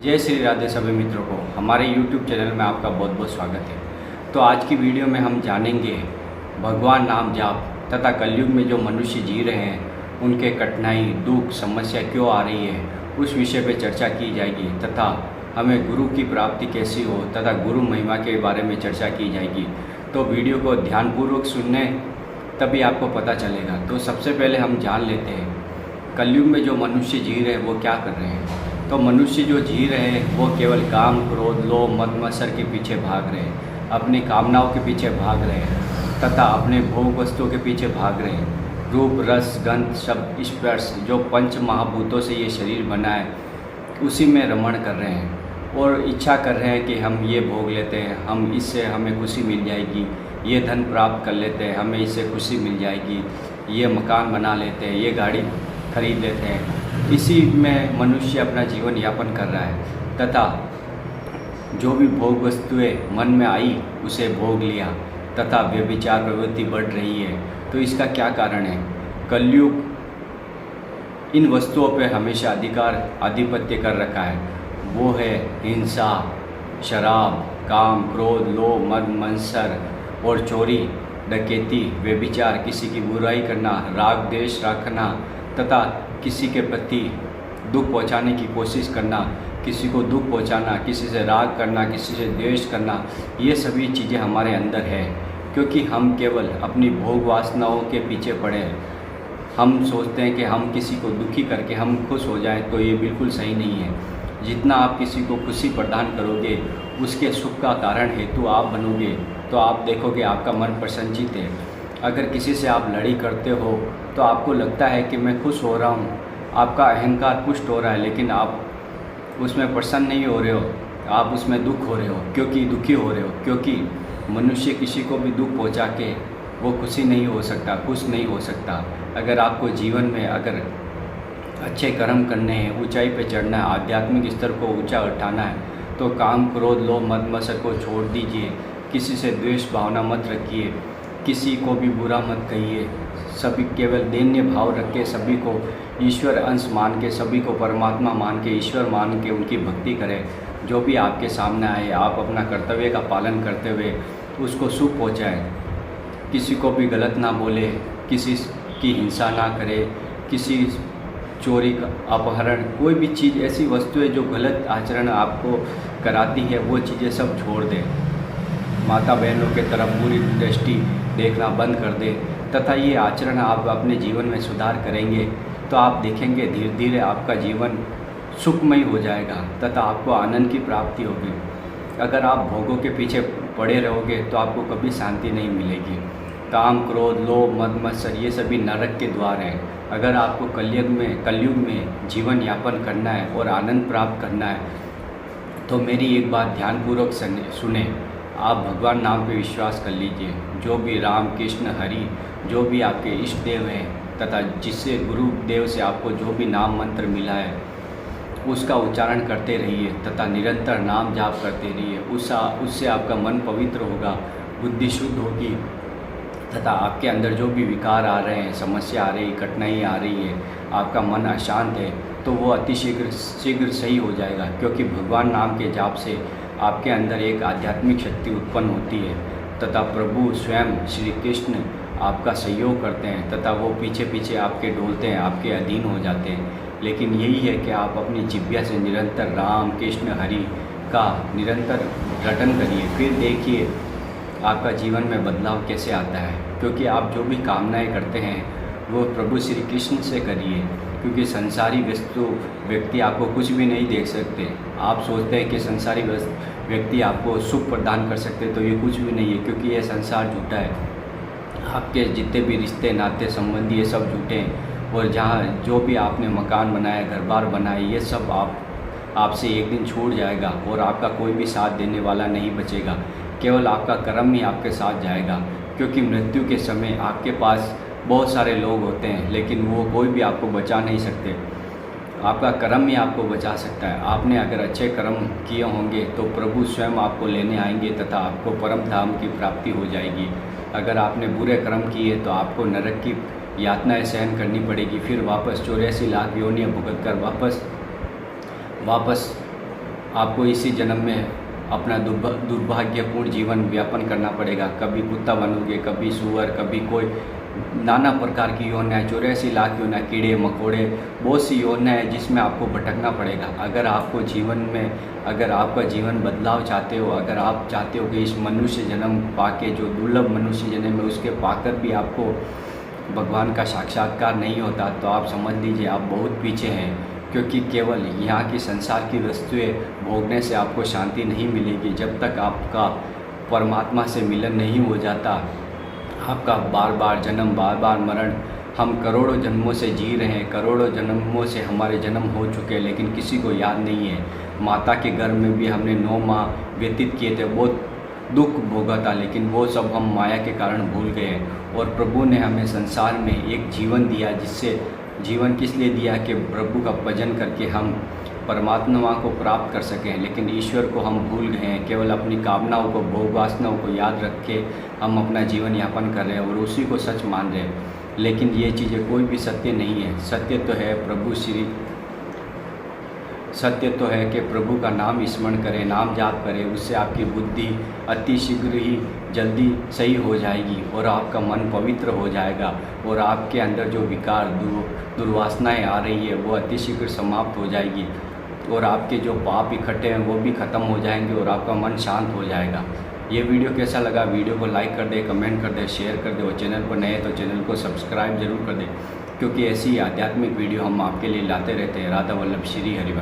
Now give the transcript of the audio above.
जय श्री राधे सभी मित्रों को हमारे YouTube चैनल में आपका बहुत बहुत स्वागत है। तो आज की वीडियो में हम जानेंगे भगवान नाम जाप तथा कलयुग में जो मनुष्य जी रहे हैं उनके कठिनाई, दुख, समस्या क्यों आ रही है, उस विषय पे चर्चा की जाएगी तथा हमें गुरु की प्राप्ति कैसी हो तथा गुरु महिमा के बारे में चर्चा की जाएगी। तो वीडियो को ध्यानपूर्वक सुनने तभी आपको पता चलेगा। तो सबसे पहले हम जान लेते हैं कलयुग में जो मनुष्य जी रहे हैं वो क्या कर रहे हैं। तो मनुष्य जो जी रहे हैं वो केवल काम, क्रोध, लोभ, मद मत्सर के पीछे भाग रहे हैं, अपनी कामनाओं के पीछे भाग रहे हैं तथा अपने भोग वस्तुओं के पीछे भाग रहे हैं। रूप, रस, गंध, शब्द, स्पर्श जो पंच महाभूतों से ये शरीर बना है उसी में रमण कर रहे हैं और इच्छा कर रहे हैं कि हम ये भोग लेते हैं, हम इससे हमें खुशी मिल जाएगी, ये धन प्राप्त कर लेते हैं, हमें इससे खुशी मिल जाएगी, ये मकान बना लेते हैं, ये गाड़ी खरीद लेते हैं। इसी में मनुष्य अपना जीवन यापन कर रहा है तथा जो भी भोग वस्तुएं मन में आई उसे भोग लिया तथा व्यभिचार प्रवृत्ति बढ़ रही है। तो इसका क्या कारण है? कलयुग इन वस्तुओं पर हमेशा आधिपत्य कर रखा है। वो है हिंसा, शराब, काम, क्रोध, लोभ, मद मत्सर और चोरी, डकैती, व्यभिचार, किसी की बुराई करना, राग द्वेष रखना तथा किसी के प्रति दुख पहुंचाने की कोशिश करना, किसी को दुख पहुंचाना, किसी से राग करना, किसी से द्वेष करना, ये सभी चीज़ें हमारे अंदर है क्योंकि हम केवल अपनी भोग वासनाओं के पीछे पड़े हैं। हम सोचते हैं कि हम किसी को दुखी करके हम खुश हो जाएं, तो ये बिल्कुल सही नहीं है। जितना आप किसी को खुशी प्रदान करोगे उसके सुख का कारण हेतु आप बनोगे तो आप देखोगे आपका मन प्रसन्नचित है। अगर किसी से आप लड़ाई करते हो तो आपको लगता है कि मैं खुश हो रहा हूँ, आपका अहंकार पुष्ट हो रहा है, लेकिन आप उसमें प्रसन्न नहीं हो रहे हो, आप उसमें दुखी हो रहे हो क्योंकि मनुष्य किसी को भी दुख पहुँचा के वो खुशी नहीं हो सकता, खुश नहीं हो सकता। अगर आपको जीवन में अगर अच्छे कर्म करने हैं, ऊंचाई पे चढ़ना है, आध्यात्मिक स्तर को ऊंचा उठाना है तो काम, क्रोध, लोभ, मद मत्सर को छोड़ दीजिए। किसी से द्वेष भावना मत रखिए, किसी को भी बुरा मत कहिए, सभी केवल दैन्य भाव रख के सभी को ईश्वर अंश मान के, सभी को परमात्मा मान के, ईश्वर मान के उनकी भक्ति करें। जो भी आपके सामने आए आप अपना कर्तव्य का पालन करते हुए उसको सुख पहुँचाएँ। किसी को भी गलत ना बोले, किसी की हिंसा ना करे, किसी चोरी, अपहरण, कोई भी चीज़ ऐसी वस्तुएं जो गलत आचरण आपको कराती है वो चीज़ें सब छोड़ दें। माता बहनों के तरफ बुरी दृष्टि देखना बंद कर दें तथा ये आचरण आप अपने जीवन में सुधार करेंगे तो आप देखेंगे धीरे धीरे आपका जीवन सुखमय हो जाएगा तथा आपको आनंद की प्राप्ति होगी। अगर आप भोगों के पीछे पड़े रहोगे तो आपको कभी शांति नहीं मिलेगी। काम, क्रोध, लोभ, मद मत्सर ये सभी नरक के द्वार हैं। अगर आपको कलयुग में जीवन यापन करना है और आनंद प्राप्त करना है तो मेरी एक बात ध्यानपूर्वक सुने। आप भगवान नाम पे विश्वास कर लीजिए। जो भी राम, कृष्ण, हरि, जो भी आपके इष्ट देव हैं तथा जिससे गुरु देव से आपको जो भी नाम मंत्र मिला है उसका उच्चारण करते रहिए तथा निरंतर नाम जाप करते रहिए। उससे आपका मन पवित्र होगा, बुद्धि शुद्ध होगी तथा आपके अंदर जो भी विकार आ रहे हैं, समस्या आ रही है, कठिनाई आ रही है, आपका मन अशांत है तो वो शीघ्र सही हो जाएगा क्योंकि भगवान नाम के जाप से आपके अंदर एक आध्यात्मिक शक्ति उत्पन्न होती है तथा प्रभु स्वयं श्री कृष्ण आपका सहयोग करते हैं तथा वो पीछे पीछे आपके डोलते हैं, आपके अधीन हो जाते हैं। लेकिन यही है कि आप अपनी जिह्वा से निरंतर राम, कृष्ण, हरि का निरंतर रटन करिए, फिर देखिए आपका जीवन में बदलाव कैसे आता है। क्योंकि आप जो भी कामनाएं करते हैं वो प्रभु श्री कृष्ण से करिए क्योंकि संसारी व्यक्ति आपको कुछ भी नहीं देख सकते। आप सोचते हैं कि संसारी व्यक्ति आपको सुख प्रदान कर सकते, तो ये कुछ भी नहीं है क्योंकि ये संसार झूठा है। आपके जितने भी रिश्ते, नाते, संबंधी ये सब झूठे हैं और जहाँ जो भी आपने मकान बनाया, घर बार बनाए, ये सब आपसे एक दिन छूट जाएगा और आपका कोई भी साथ देने वाला नहीं बचेगा। केवल आपका कर्म ही आपके साथ जाएगा क्योंकि मृत्यु के समय आपके पास बहुत सारे लोग होते हैं लेकिन वो कोई भी आपको बचा नहीं सकते। आपका कर्म ही आपको बचा सकता है। आपने अगर अच्छे कर्म किए होंगे तो प्रभु स्वयं आपको लेने आएंगे तथा आपको परम धाम की प्राप्ति हो जाएगी। अगर आपने बुरे कर्म किए तो आपको नरक की यातनाएं सहन करनी पड़ेगी, फिर वापस 84 लाख योनियाँ भुगत कर वापस आपको इसी जन्म में अपना दुर्भाग्यपूर्ण जीवन व्यापन करना पड़ेगा। कभी कुत्ता बनोगे, कभी सूअर, कभी कोई नाना प्रकार की योजना, 84 लाख योजना, कीड़े मकोड़े, बहुत सी योजना है जिसमें आपको भटकना पड़ेगा। अगर आपको जीवन में, अगर आपका जीवन बदलाव चाहते हो, अगर आप चाहते हो कि इस मनुष्य जन्म पाके, जो दुर्लभ मनुष्य जन्म है उसके पाकर भी आपको भगवान का साक्षात्कार नहीं होता, तो आप समझ लीजिए आप बहुत पीछे हैं। क्योंकि केवल यहाँ की संसार की वस्तुएं भोगने से आपको शांति नहीं मिलेगी। जब तक आपका परमात्मा से मिलन नहीं हो जाता, आपका बार बार जन्म, बार बार मरण, हम करोड़ों जन्मों से जी रहे हैं, करोड़ों जन्मों से हमारे जन्म हो चुके हैं, लेकिन किसी को याद नहीं है। माता के गर्भ में भी हमने 9 माह व्यतीत किए थे, बहुत दुख भोगा था, लेकिन वो सब हम माया के कारण भूल गए। और प्रभु ने हमें संसार में एक जीवन दिया, जिससे जीवन किस लिए दिया कि प्रभु का भजन करके हम परमात्मा को प्राप्त कर सकें। लेकिन ईश्वर को हम भूल गए हैं, केवल अपनी कामनाओं को, भोग वासनाओं को याद रख के हम अपना जीवन यापन कर रहे हैं और उसी को सच मान रहे हैं। लेकिन ये चीज़ें कोई भी सत्य नहीं है। सत्य तो है सत्य तो है कि प्रभु का नाम स्मरण करें, नाम जाप करें, उससे आपकी बुद्धि अति शीघ्र ही जल्दी सही हो जाएगी और आपका मन पवित्र हो जाएगा और आपके अंदर जो विकार, दुर्वासनाएं आ रही है वो अति शीघ्र समाप्त हो जाएगी और आपके जो पाप इकट्ठे हैं वो भी ख़त्म हो जाएंगे और आपका मन शांत हो जाएगा। ये वीडियो कैसा लगा? वीडियो को लाइक कर दे, कमेंट कर दे, शेयर कर दे और चैनल पर नए तो चैनल को सब्सक्राइब जरूर कर दे, क्योंकि ऐसी आध्यात्मिक वीडियो हम आपके लिए लाते रहते हैं। राधा वल्लभ श्री हरिवंश।